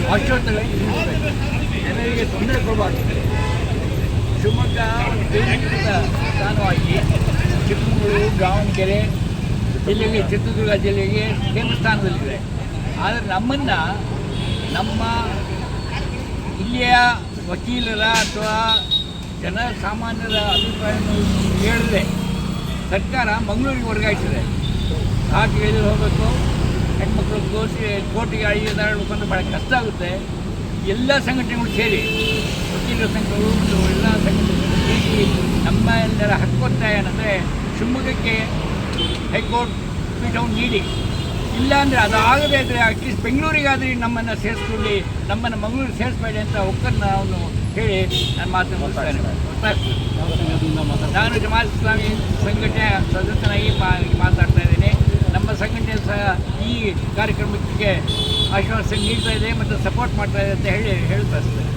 ಶಾಶ್ವತವಾಗಿ ನಿಲ್ಲಿಸಬೇಕು, ಜನರಿಗೆ ತೊಂದರೆ ಕೊಡಬಾರ್ದು. ಶಿವಮೊಗ್ಗ ಒಂದು ಕೇಂದ್ರೀಕೃತ ಸ್ಥಾನವಾಗಿ ಚಿಕ್ಕಮಗಳೂರು, ದಾವಣಗೆರೆ ಜಿಲ್ಲೆಗೆ, ಚಿತ್ರದುರ್ಗ ಜಿಲ್ಲೆಗೆ ಕೇಂದ್ರ ಸ್ಥಾನದಲ್ಲಿದೆ. ಆದರೆ ನಮ್ಮನ್ನು ನಮ್ಮ ಇಲ್ಲಿಯ ವಕೀಲರ ಅಥವಾ ಜನಸಾಮಾನ್ಯರ ಅಭಿಪ್ರಾಯವನ್ನು ಕೇಳದೆ ಸರ್ಕಾರ ಮಂಗಳೂರಿಗೆ ವರ್ಗಾಯಿಸಿದೆ. ಘಾಟಿಗೆ ಹೋಗಬೇಕು, ಹೆಣ್ಮಕ್ಳು ಕೋರ್ಟಿಗೆ ಅಳಿಯೋದಾಡಬೇಕು ಅಂದರೆ ಭಾಳ ಕಷ್ಟ ಆಗುತ್ತೆ. ಎಲ್ಲ ಸಂಘಟನೆಗಳು ಸೇರಿ, ವಕೀಲರ ಸಂಘಗಳು ಎಲ್ಲ ಸಂಘಟನೆಗಳು ಸೇರಿ ನಮ್ಮ ಎಲ್ಲರ ಹಕ್ಕೊತ್ತಾಯ ಏನಂದರೆ ಶಿವಮೊಗ್ಗಕ್ಕೆ ಹೈಕೋರ್ಟ್ ಪೀಠವನ್ನು ನೀಡಿ, ಇಲ್ಲಾಂದರೆ ಅದು ಆಗದೇ ಇದ್ದರೆ ಅಟ್ಲೀಸ್ಟ್ ಬೆಂಗಳೂರಿಗಾದರೆ ನಮ್ಮನ್ನು ಸೇರಿಸ್ಕೊಳ್ಳಿ, ನಮ್ಮನ್ನು ಮಂಗಳೂರಿಗೆ ಸೇರಿಸಬೇಡಿ ಅಂತ ಒಕ್ಕನ್ನು ಅವನು ಹೇಳಿ ನಾನು ಮಾತನ್ನು ಮುಗಿಸ್ತೇನೆ. ನಾನು ಜಮಾತ್ ಇಸ್ಲಾಮಿ ಸಂಘಟನೆಯ ಸದಸ್ಯನಾಗಿ ಮಾತಾಡ್ತಾ ಇದ್ದೀನಿ. ನಮ್ಮ ಸಂಘಟನೆ ಸಹ ಈ ಕಾರ್ಯಕ್ರಮಕ್ಕೆ ಆಶ್ವಾಸನೆ ನೀಡ್ತಾ ಇದೆ ಮತ್ತು ಸಪೋರ್ಟ್ ಮಾಡ್ತಾ ಇದೆ ಅಂತ ಹೇಳ್ತಾ ಇರ್ತೇನೆ.